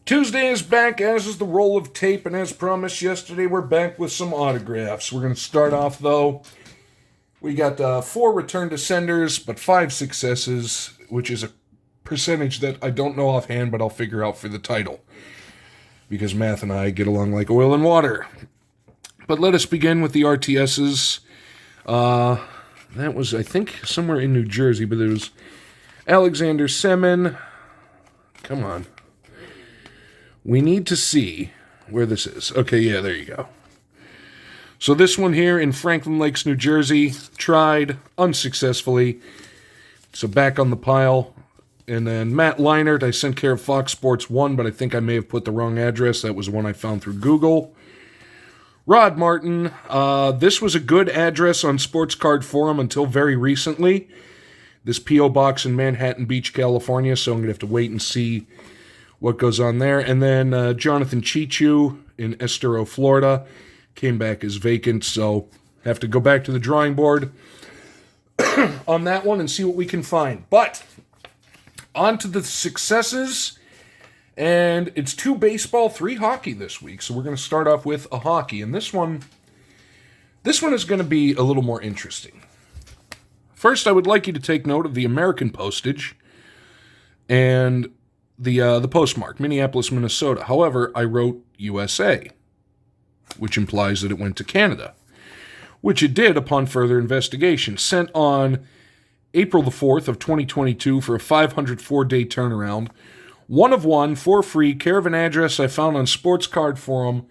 Tuesday is back, as is the roll of tape, and as promised yesterday, we're back with some autographs. We're going to start off, though. We got 4 return to senders, but 5 successes, which is a percentage that I don't know offhand, but I'll figure out for the title. Because math and I get along like oil and water. But let us begin with the RTSs. That was, I think, somewhere in New Jersey, but there was Alexander Semin. Come on. We need to see where this is. Okay, yeah, there you go. So this one here in Franklin Lakes, New Jersey, tried unsuccessfully. So back on the pile. And then Matt Leinert, I sent care of Fox Sports 1, but I think I may have put the wrong address. That was one I found through Google. Rod Martin, this was a good address on Sports Card Forum until very recently. This P.O. Box in Manhattan Beach, California, so I'm going to have to wait and see what goes on there. And then Jonathan Chichu in Estero, Florida, came back as vacant, so have to go back to the drawing board on that one and see what we can find. But on to the successes, and it's 2 baseball, 3 hockey this week. So we're going to start off with a hockey, and this one is going to be a little more interesting. First, I would like you to take note of the American postage and the postmark, Minneapolis, Minnesota. However, I wrote USA, which implies that it went to Canada, which it did upon further investigation. Sent on April the 4th of 2022 for a 504-day turnaround. 1 of 1, for free, care of an address I found on Sports Card Forum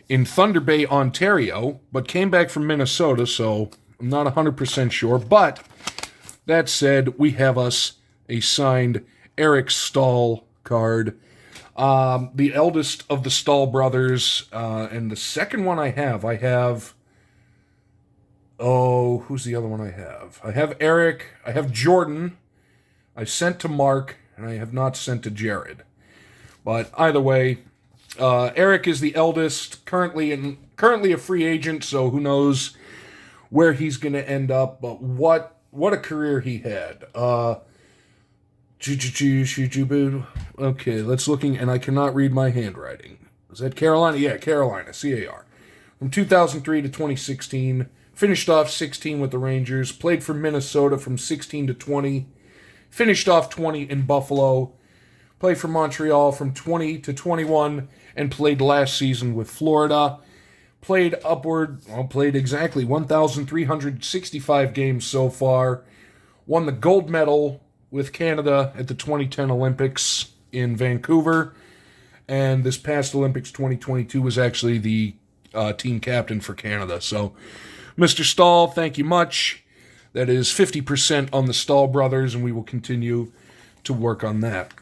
in Thunder Bay, Ontario, but came back from Minnesota, so I'm not 100% sure. But that said, we have us a signed Eric Staal card. The eldest of the Staal brothers, and the second one I have, who's the other one I have? I have Eric, I have Jordan, I sent to Mark, and I have not sent to Jared. But either way, Eric is the eldest, currently a free agent, so who knows where he's going to end up, but what a career he had. Okay, let's looking, and I cannot read my handwriting. Is that Carolina? Yeah, Carolina, CAR. From 2003 to 2016, finished off 16 with the Rangers, played for Minnesota from 16 to 20, finished off 20 in Buffalo, played for Montreal from 20 to 21, and played last season with Florida. Played exactly 1,365 games so far, won the gold medal with Canada at the 2010 Olympics in Vancouver, and this past Olympics 2022 was actually the team captain for Canada. So, Mr. Staal, thank you much. That is 50% on the Staal brothers, and we will continue to work on that.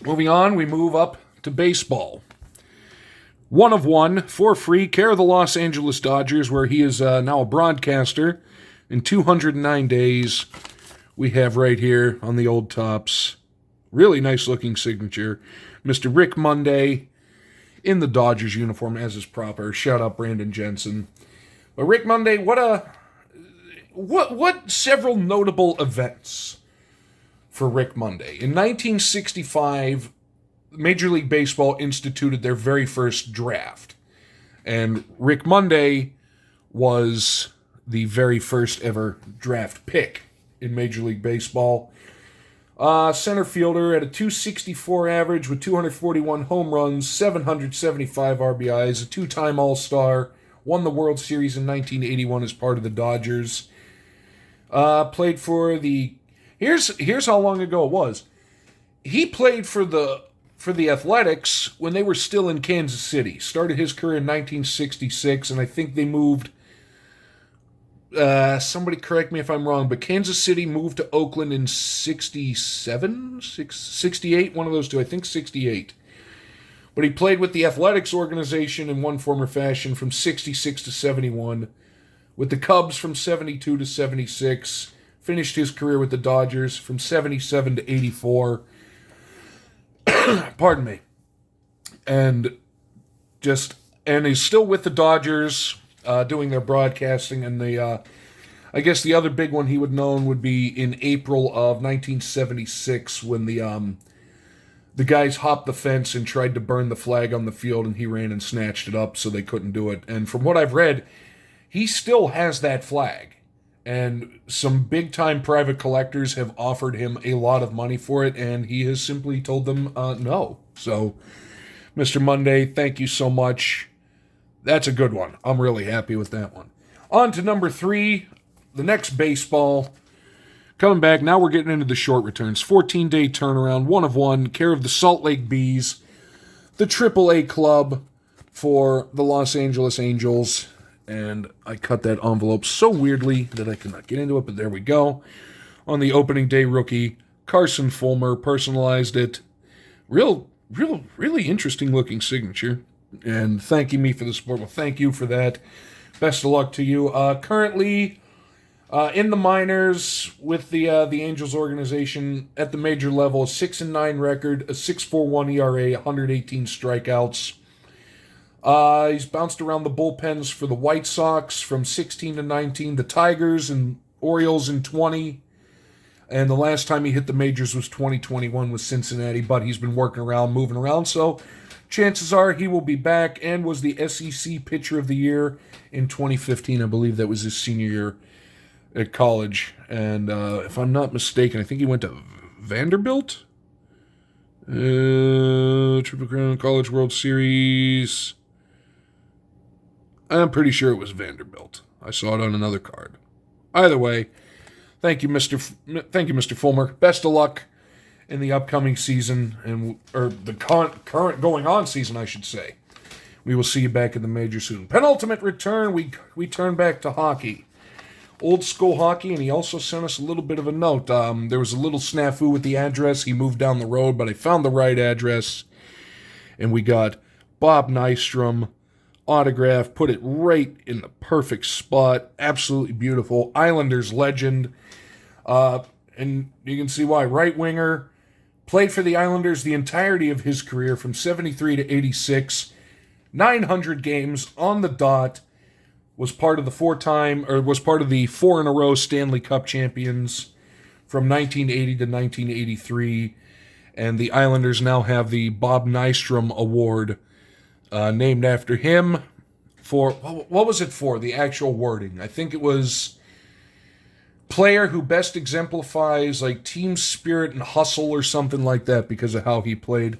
Moving on, we move up to baseball. 1 of 1, for free, care of the Los Angeles Dodgers, where he is now a broadcaster. In 209 days, we have right here on the old tops, really nice looking signature, Mr. Rick Monday in the Dodgers uniform as is proper. Shout out Brandon Jensen. But Rick Monday, what several notable events for Rick Monday. In 1965, Major League Baseball instituted their very first draft. And Rick Monday was the very first ever draft pick in Major League Baseball. Center fielder at a .264 average with 241 home runs, 775 RBIs, a 2-time All-Star, won the World Series in 1981 as part of the Dodgers. Played for the... Here's how long ago it was. He played for the Athletics when they were still in Kansas City. Started his career in 1966, and I think they moved... somebody correct me if I'm wrong, but Kansas City moved to Oakland in 67? 68? One of those two. I think 68. But he played with the Athletics organization in one form or fashion from 66 to 71. With the Cubs from 72 to 76. Finished his career with the Dodgers from 77 to 84. Pardon me. And he's still with the Dodgers, doing their broadcasting, and I guess the other big one he would known would be in April of 1976 when the guys hopped the fence and tried to burn the flag on the field, and he ran and snatched it up so they couldn't do it. And from what I've read, he still has that flag. And some big-time private collectors have offered him a lot of money for it, and he has simply told them no. So, Mr. Monday, thank you so much. That's a good one. I'm really happy with that one. On to number 3, the next baseball. Coming back, now we're getting into the short returns. 14-day turnaround, 1 of 1, care of the Salt Lake Bees, the AAA club for the Los Angeles Angels. And I cut that envelope so weirdly that I cannot get into it, but there we go. On the opening day rookie, Carson Fulmer personalized it. Really interesting looking signature. And thanking me for the support. Well, thank you for that. Best of luck to you. Currently in the minors with the Angels organization at the major level, a 6-9 record, a 6.41 ERA, 118 strikeouts. He's bounced around the bullpens for the White Sox from 16 to 19, the Tigers and Orioles in 20, and the last time he hit the majors was 2021 with Cincinnati, but he's been working around, moving around, so chances are he will be back, and was the SEC Pitcher of the Year in 2015. I believe that was his senior year at college, and if I'm not mistaken, I think he went to Vanderbilt? Triple Crown College World Series. I'm pretty sure it was Vanderbilt. I saw it on another card. Either way, thank you, Mr. Fulmer. Best of luck in the upcoming season, or the current going on season, I should say. We will see you back in the major soon. Penultimate return, we turn back to hockey. Old school hockey, and he also sent us a little bit of a note. There was a little snafu with the address. He moved down the road, but I found the right address, and we got Bob Nystrom autograph, put it right in the perfect spot. Absolutely beautiful. Islanders legend. And you can see why. Right winger. Played for the Islanders the entirety of his career from 73 to 86. 900 games on the dot. Was part of the 4 in a row Stanley Cup champions from 1980 to 1983. And the Islanders now have the Bob Nystrom Award named after him for, what was it for? The actual wording. I think it was player who best exemplifies like team spirit and hustle or something like that because of how he played.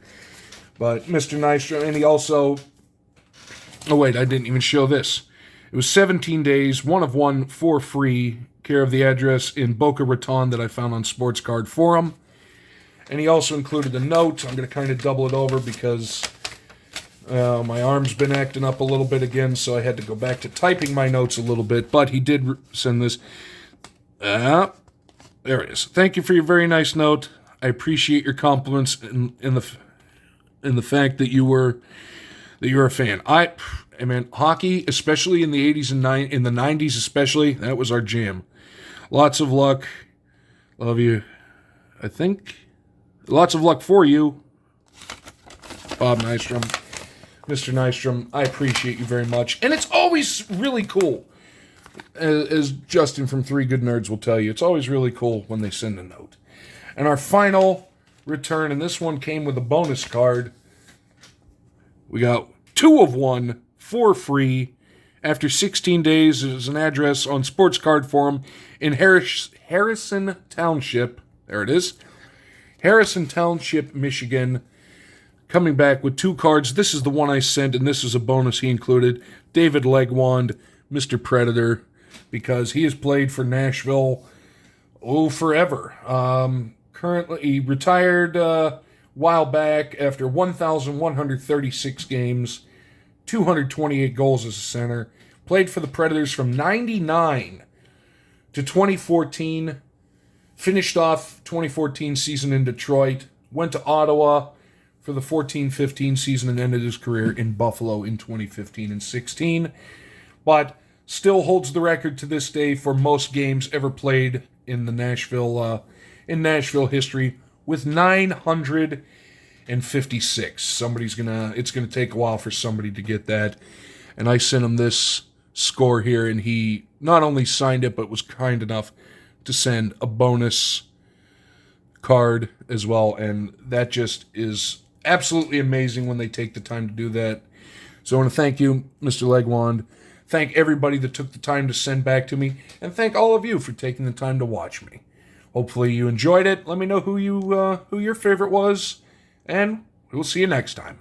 But Mr. Nystrom, and he also, oh wait, I didn't even show this. It was 17 days, 1 of 1 for free, care of the address in Boca Raton that I found on Sports Card Forum. And he also included a note. I'm going to kind of double it over because my arm's been acting up a little bit again, so I had to go back to typing my notes a little bit. But he did send this. There it is. Thank you for your very nice note. I appreciate your compliments in the fact that you're a fan. I mean, hockey, especially in the 80s and in the 90s especially, that was our jam. Lots of luck. Love you. I think. Lots of luck for you, Bob Nystrom. Mr. Nystrom, I appreciate you very much. And it's always really cool, as Justin from 3 Good Nerds will tell you, it's always really cool when they send a note. And our final return, and this one came with a bonus card. We got 2 of 1 for free after 16 days. There's an address on Sports Card Forum in Harrison Township. There it is. Harrison Township, Michigan. Coming back with 2 cards. This is the one I sent, and this is a bonus he included. David Legwand, Mr. Predator, because he has played for Nashville, forever. Currently, he retired a while back after 1,136 games, 228 goals as a center. Played for the Predators from 99 to 2014. Finished off 2014 season in Detroit. Went to Ottawa for the 14-15 season and ended his career in Buffalo in 2015 and 16. But still holds the record to this day for most games ever played in the Nashville history with 956. It's gonna take a while for somebody to get that. And I sent him this score here, and he not only signed it but was kind enough to send a bonus card as well, and that just is absolutely amazing when they take the time to do that. So I want to thank you, Mr. Legwand. Thank everybody that took the time to send back to me, and thank all of you for taking the time to watch me. Hopefully you enjoyed it. Let me know who your favorite was, and we'll see you next time.